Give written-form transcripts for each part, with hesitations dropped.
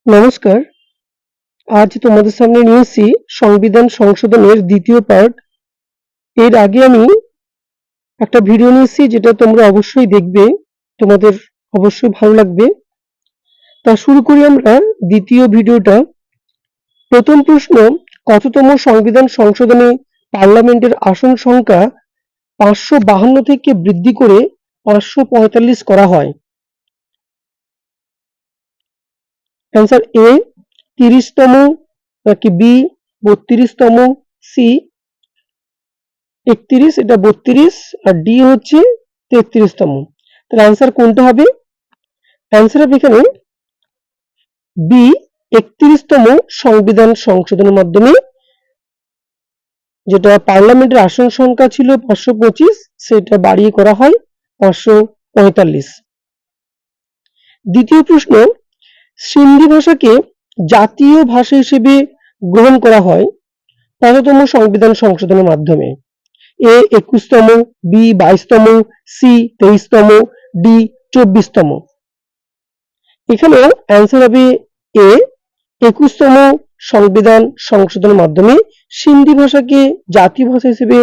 নমস্কার। আজ তোমাদের সামনে নিয়ে এসেছি সংবিধান সংশোধনের দ্বিতীয় পার্ট। এর আগে আমি একটা ভিডিও নিয়ে এসেছি যেটা তোমরা অবশ্যই দেখবে, তোমাদের অবশ্যই ভালো লাগবে। তা শুরু করি আমরা দ্বিতীয় ভিডিওটা। প্রথম প্রশ্ন, কততম সংবিধান সংশোধনে পার্লামেন্টের আসন সংখ্যা 552 থেকে বৃদ্ধি করে 545 করা হয়? অ্যান্সার এ 30তম, নাকি বি 32তম, সি 31, এটা 32, আর ডি হচ্ছে 33তম। তাহলে অ্যান্সার কোনটা হবে? অ্যান্সার হবে এখানে বি 31তম সংবিধান সংশোধনের মাধ্যমে, যেটা পার্লামেন্টের আসন সংখ্যা ছিল 525, সেটা বাড়িয়ে করা হয় 545। দ্বিতীয় প্রশ্ন, সিন্ধি ভাষাকে জাতীয় ভাষা হিসেবে গ্রহণ করা হয় কততম সংবিধান সংশোধনের মাধ্যমে? এ 21তম, বি 22তম, সি 23তম, ডি 24তম। এখানেও অ্যান্সার হবে এ 21তম সংবিধান সংশোধনের মাধ্যমে সিন্ধি ভাষাকে জাতীয় ভাষা হিসেবে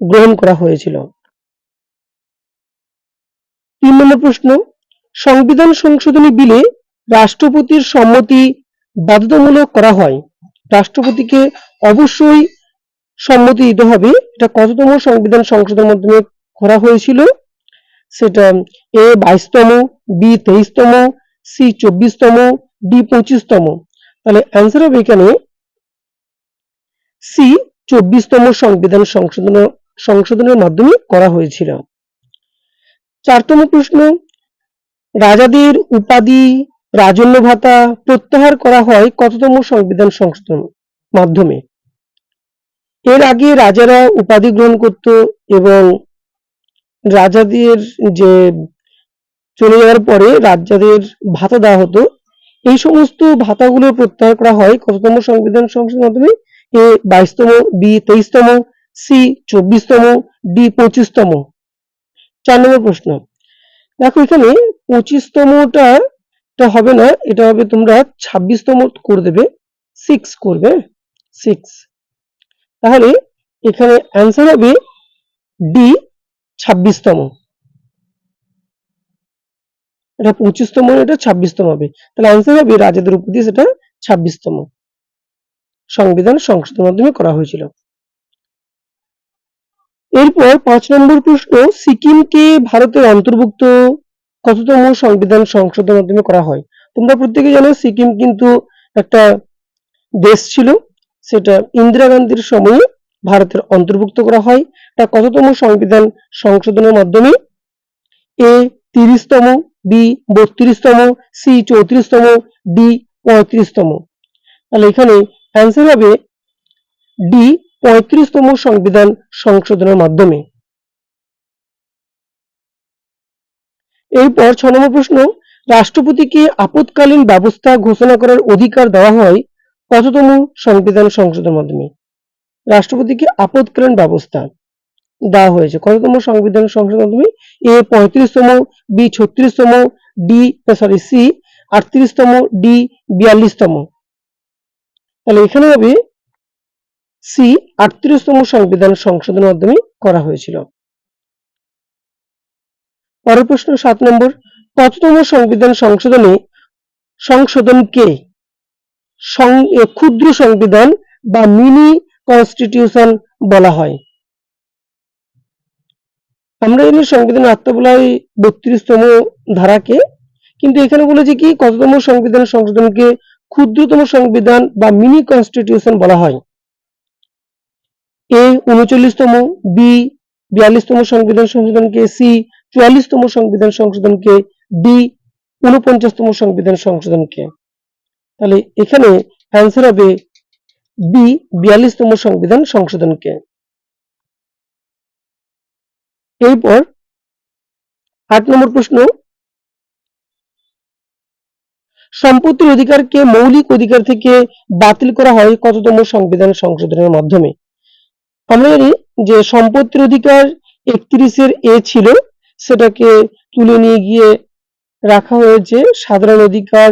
গ্রহণ করা হয়েছিল। 3 নম্বর প্রশ্ন, সংবিধান সংশোধনী বিলে রাষ্ট্রপতির সম্মতি বাধ্যতামূলক করা হয়। রাষ্ট্রপতিকে অবশ্যই সম্মতি দিতে হবে। এটা কততম সংবিধান সংশোধনের মাধ্যমে করা হয়েছিল? সেটা এ 22তম, বি 23তম, সি 24তম, ডি 25তম। তাহলে অ্যান্সার হবে এখানে সি 24তম সংবিধান সংশোধনের মাধ্যমে করা হয়েছিল। 4তম প্রশ্ন, রাজাদের উপাধি রাজন্য ভাতা প্রত্যাহার করা হয় কততম সংবিধান সংশোধনের মাধ্যমে? এর আগে রাজারা উপাধি গ্রহণ করত এবং রাজাদের যে চলে যাওয়ার পরে রাজাদের ভাতা দেওয়া হতো, এই সমস্ত ভাতাগুলো প্রত্যাহার করা হয় কততম সংবিধান সংশোধনের মাধ্যমে? এ 22তম, বি 23তম, সি 24তম, ডি 25তম। 4 নম্বর প্রশ্ন, দেখো এখানে 25তমটা হবে না, এটা হবে তোমরা 26তম করে দেবে, 6 করবে, 6। তাহলে এখানে অ্যান্সার হবে ডি 26তম। এটা 25তম, এটা 26তম হবে। তাহলে অ্যান্সার হবে রাজাদের উপাধি, সেটা 26তম সংবিধান সংশোধনের মাধ্যমে করা হয়েছিল। এরপর 5 নম্বর প্রশ্ন, সিকিমকে ভারতের অন্তর্ভুক্ত কততম সংবিধান সংশোধনের মাধ্যমে করা হয়? তোমরা প্রত্যেকে জানো সিকিম কিন্তু একটা দেশ ছিল, সেটা ইন্দিরা গান্ধীর সময়ে ভারতের অন্তর্ভুক্ত করা হয়। এটা কততম সংবিধান সংশোধনের মাধ্যমে? এ 30তম, বি 32তম, সি 34তম, ডি 35তম। তাহলে এখানে অ্যান্সার হবে ডি 35তম সংবিধান সংশোধনের মাধ্যমে। এরপর 6 নম্বর প্রশ্ন, রাষ্ট্রপতিকে আপৎকালীন ব্যবস্থা ঘোষণা করার অধিকার দেওয়া হয় কততম সংবিধান সংশোধনের মাধ্যমে? রাষ্ট্রপতিকে আপৎকালীন ব্যবস্থা দেওয়া হয়েছে কততম সংবিধান সংশোধনের মাধ্যমে? এ 35তম, বি 36তম, ডি সি 38তম, ডি 42তম। তাহলে এখানে হবে সি 38তম সংবিধান সংশোধনের মাধ্যমে করা হয়েছিল। পরের প্রশ্ন 7 নম্বর, কততম সংবিধান সংশোধনকে ক্ষুদ্র সংবিধান বা মিনি কনস্টিটিউশন বলা হয়? আমরা জানি সংবিধানের আত্মা বলা হয় 32তম ধারাকে, কিন্তু এখানে বলেছে কি কততম সংবিধান সংশোধনকে ক্ষুদ্রতম সংবিধান বা মিনি কনস্টিটিউশন বলা হয়? এ 39তম, বি 42তম সংবিধান সংশোধনকে, সি 44তম সংবিধান সংশোধনকে, ডি 49তম সংবিধান সংশোধনকে। তাহলে এখানে অ্যান্সার হবে বি 42তম সংবিধান সংশোধনকে। এরপর 8 নম্বর প্রশ্ন, সম্পত্তির অধিকারকে মৌলিক অধিকার থেকে বাতিল করা হয় কততম সংবিধান সংশোধনের মাধ্যমে? আমরা জানি যে সম্পত্তির অধিকার 31-এর এ ছিল, সেটাকে তুলে নিয়ে গিয়ে রাখা হয়েছে সাধারণ অধিকার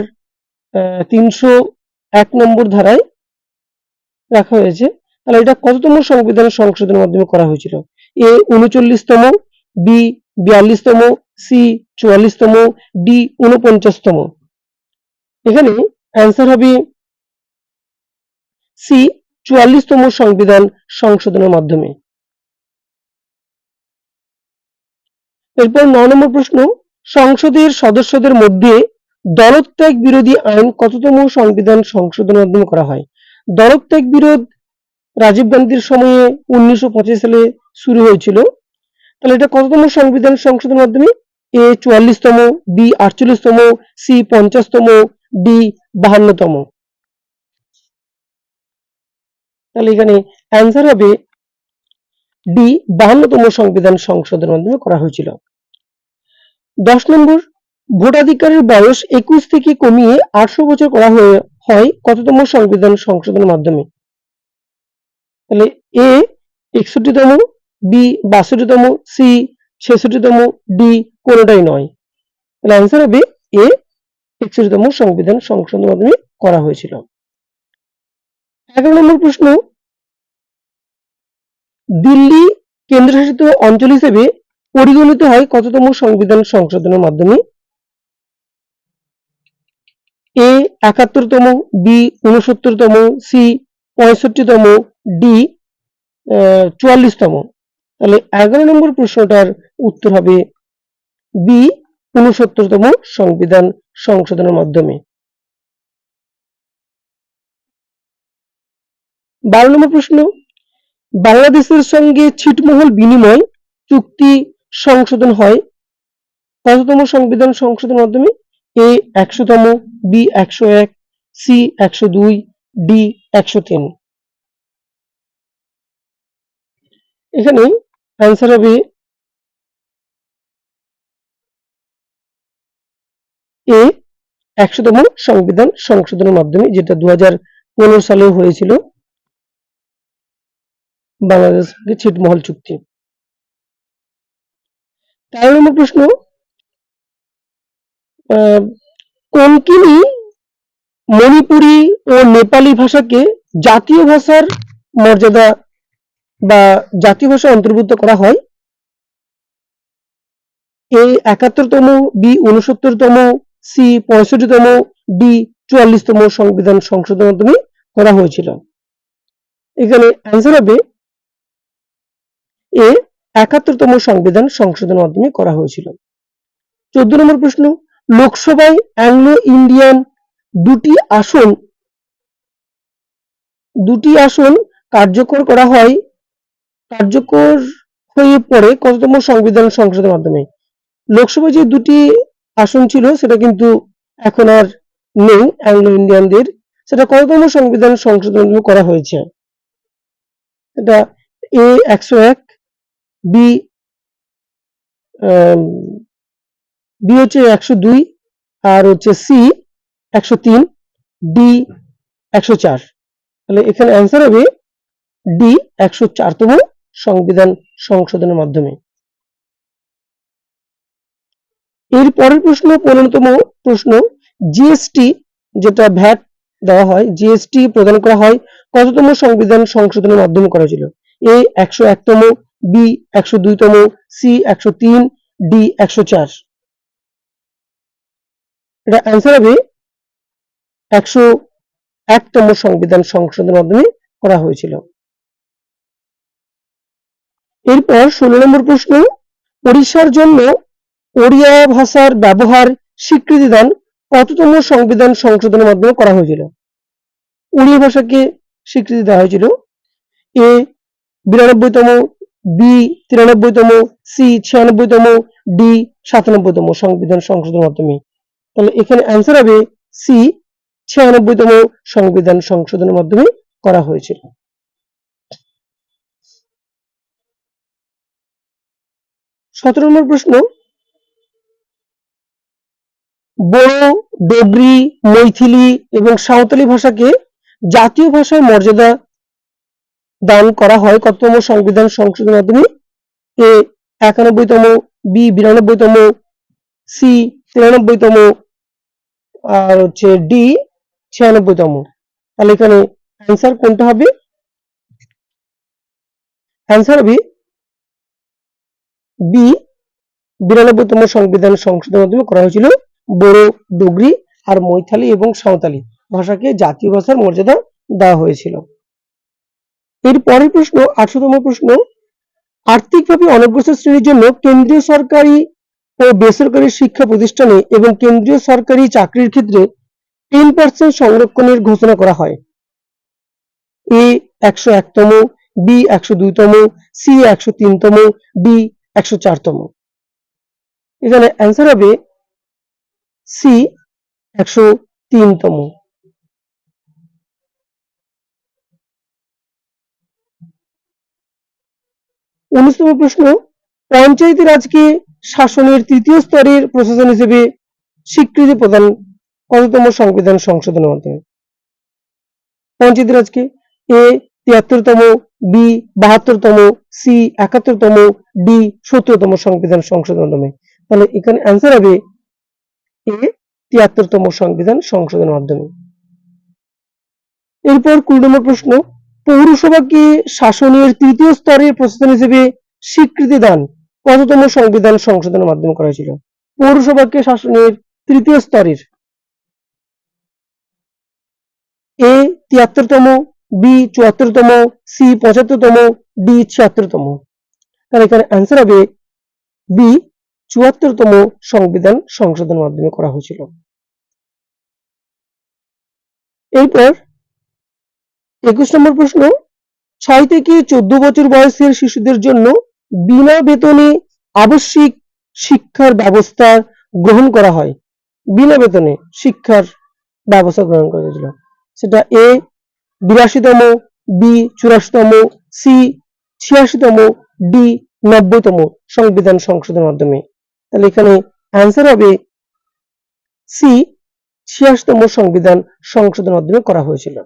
301 নম্বর ধারায় রাখা হয়েছে। তাহলে এটা কততম সংবিধান সংশোধনের মাধ্যমে করা হয়েছিল? এ 39তম, বি 42তম, সি 44তম, ডি 49তম। এখানে অ্যান্সার হবে সি 44তম সংবিধান সংশোধনের মাধ্যমে। এরপর 9 নম্বর প্রশ্ন, সংসদের সদস্যদের মধ্যে দলত্যাগ বিরোধী আইন কততম সংবিধান সংশোধনের মাধ্যমে করা হয়? দলত্যাগ বিরোধ রাজীব গান্ধীর সময়ে 1925 সালে শুরু হয়েছিল। তাহলে এটা কততম সংবিধান সংশোধনের মাধ্যমে? এ 44তম, বি 48তম, সি 50তম, ডি 52তম। তাহলে এখানে অ্যান্সার হবে ডি 52তম সংবিধান সংশোধনের মাধ্যমে করা হয়েছিল। 10 নম্বর, ভোটাধিকারের বয়স 21 থেকে কমিয়ে 18 বছর করা হয় কততম সংবিধান সংশোধনের মাধ্যমে? তাহলে এ 61তম, বি 62তম, সি 66তম, ডি কোনোটাই নয়। তাহলে অ্যান্সার হবে এ 61তম সংবিধান সংশোধনের মাধ্যমে করা হয়েছিল। 11 নম্বর প্রশ্ন, দিল্লি কেন্দ্রশাসিত অঞ্চল হিসেবে পরিগণিত হয় কততম সংবিধান সংশোধনের মাধ্যমে? এ 71তম, বি 69তম, সি 65তম, ডি 44তম। তাহলে 11 নম্বর প্রশ্নটার উত্তর হবে বি 69তম সংবিধান সংশোধনের মাধ্যমে। 12 নম্বর প্রশ্ন, বাংলাদেশের সঙ্গে ছিটমহল বিনিময় চুক্তি সংশোধন হয় কততম সংবিধান সংশোধনের মাধ্যমে? এ 100তম, বি 101, সি 102, ডি 103। এখানে অ্যান্সার হবে এ 100তম সংবিধান সংশোধনের মাধ্যমে, যেটা 2015 সালে হয়েছিল বাংলাদেশের সঙ্গে ছিটমহল চুক্তি। 13 নম্বর প্রশ্ন, কোঙ্কনি, মণিপুরি ও নেপালি ভাষাকে জাতীয় ভাষার মর্যাদা বা জাতীয় ভাষা অন্তর্ভুক্ত করা হয়? এ 71তম, বি 69তম, সি 65তম, ডি 44তম সংবিধান সংশোধনের মাধ্যমে করা হয়েছিল। এখানে অ্যান্সার হবে এ 71তম সংবিধান সংশোধনের মাধ্যমে করা হয়েছিল। 14 নম্বর প্রশ্ন, লোকসভায় অ্যাংলো ইন্ডিয়ান দুটি আসন কার্যকর হয়ে পড়ে কততম সংবিধান সংশোধনের মাধ্যমে? লোকসভায় যে দুটি আসন ছিল সেটা কিন্তু এখন আর নেই অ্যাংলো ইন্ডিয়ানদের, সেটা কততম সংবিধান সংশোধনের মাধ্যমে করা হয়েছে? এটা এ 101, বি হচ্ছে 102, আর হচ্ছে সি 103, ডি 104। তাহলে এখানে অ্যান্সার হবে ডি 104তম সংবিধান সংশোধনের মাধ্যমে। এর পরের প্রশ্ন 15তম প্রশ্ন, জিএসটি যেটা ভ্যাট দেওয়া হয়, জিএসটি প্রদান করা হয় কততম সংবিধান সংশোধনের মাধ্যমে করা হয়েছিল? এ 101তম, বি 102তম, সি 103, ডি 104। এটা অ্যান্সার হবে 101তম সংবিধান সংশোধনের মাধ্যমে করা হয়েছিল। এরপর 16 নম্বর প্রশ্ন, ওড়িশার জন্য ওড়িয়া ভাষার ব্যবহার স্বীকৃতি দান কততম সংবিধান সংশোধনের মাধ্যমে করা হয়েছিল? ওড়িয়া ভাষাকে স্বীকৃতি দেওয়া হয়েছিল এ 92তম, বি 93তম, সি 96তম, ডি 97তম সংবিধান সংশোধনের মাধ্যমে। তাহলে এখানে অ্যান্সার হবে সি 96তম সংবিধান সংশোধনের মাধ্যমে করা হয়েছিল। 17 নম্বর প্রশ্ন, বড়ো, ডোগরি, মৈথিলি এবং সাঁওতালি ভাষাকে জাতীয় ভাষার মর্যাদা দান করা হয় কততম সংবিধান সংশোধনের মাধ্যমে? এ 91তম, বি 92তম, সি 93তম, আর হচ্ছে ডি 96তম। তাহলে এখানে অ্যান্সার কোনটা হবে? অ্যান্সার হবে বি 92তম সংবিধান সংশোধনের মাধ্যমে করা হয়েছিল। বড়ো, ডোগরি আর মৈথালি এবং সাঁওতালি ভাষাকে জাতীয় ভাষার মর্যাদা দেওয়া হয়েছিল। এর পরের প্রশ্ন 18তম প্রশ্ন, আর্থিকভাবে অনগ্রসর শ্রেণীর জন্য কেন্দ্রীয় সরকারি ও বেসরকারি শিক্ষা প্রতিষ্ঠানে এবং কেন্দ্রীয় সরকারি চাকরির ক্ষেত্রে 10% সংরক্ষণের ঘোষণা করা হয়। এ 101তম, বি 102তম, সি 103তম, ডি 104তম। এখানে অ্যান্সার হবে সি 103তম। 19তম প্রশ্ন, পঞ্চায়েতি রাজকে শাসনের তৃতীয় স্তরের প্রশাসন হিসেবে স্বীকৃতি প্রদান কততম সংবিধান সংশোধনের মাধ্যমে? পঞ্চায়েতি রাজকে এ 73তম, বি 72তম, সি 71তম, ডি 70তম সংবিধান সংশোধনের মাধ্যমে। তাহলে এখানে অ্যান্সার হবে এ 73তম সংবিধান সংশোধনের মাধ্যমে। এরপর 20 নম্বর প্রশ্ন, পৌরসভাকে শাসনের তৃতীয় স্তরের প্রশাসন হিসেবে স্বীকৃতি দান কততম সংবিধান সংশোধনের মাধ্যমে করা হয়েছিল? পৌরসভাকে শাসনের তৃতীয় স্তরের এ 73তম, বি 74তম, সি 75তম, ডি 76তম। তাহলে এখানে অ্যান্সার হবে বি 74তম সংবিধান সংশোধনের মাধ্যমে করা হয়েছিল। এরপর 21 নম্বর প্রশ্ন, 6 থেকে 14 বছর বয়সের শিশুদের জন্য বিনা বেতনে আবশ্যিক শিক্ষার ব্যবস্থা গ্রহণ করা হয়। বিনা বেতনে শিক্ষার ব্যবস্থা গ্রহণ করা হয়েছিল। সেটা এ 82তম, বি 84তম, সি 86তম, ডি 90তম সংবিধান সংশোধনের মাধ্যমে। তাহলে এখানে অ্যান্সার হবে সি 86তম সংবিধান সংশোধনের মাধ্যমে করা হয়েছিল।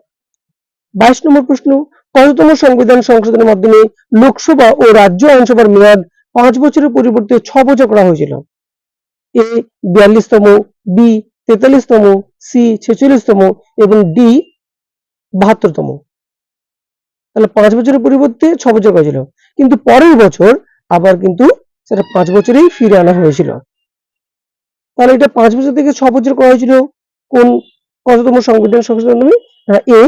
22 নম্বর প্রশ্ন, কততম সংবিধান সংশোধনের মাধ্যমে লোকসভা ও রাজ্য আইনসভার মেয়াদ 5 বছরের পরিবর্তে 6 বছর করা হয়েছিল? এ 42তম, বি 43তম, সি 46তম এবং ডি 72তম। তাহলে 5 বছরের পরিবর্তে 6 বছর করেছিল, কিন্তু পরের বছর আবার কিন্তু সেটা 5 বছরেই ফিরে আনা হয়েছিল। তাহলে এটা 5 বছর থেকে 6 বছর করা হয়েছিল কোন কততম সংবিধান সংশোধনের মাধ্যমে? এ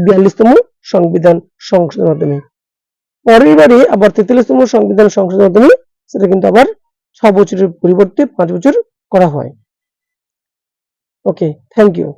42তম সংবিধান সংশোধনের মাধ্যমে। পরের বারে আবার 43তম সংবিধান সংশোধনের মাধ্যমে সেটা কিন্তু আবার 6 বছরের পরিবর্তে 5 বছর করা হয়। ওকে, থ্যাংক ইউ।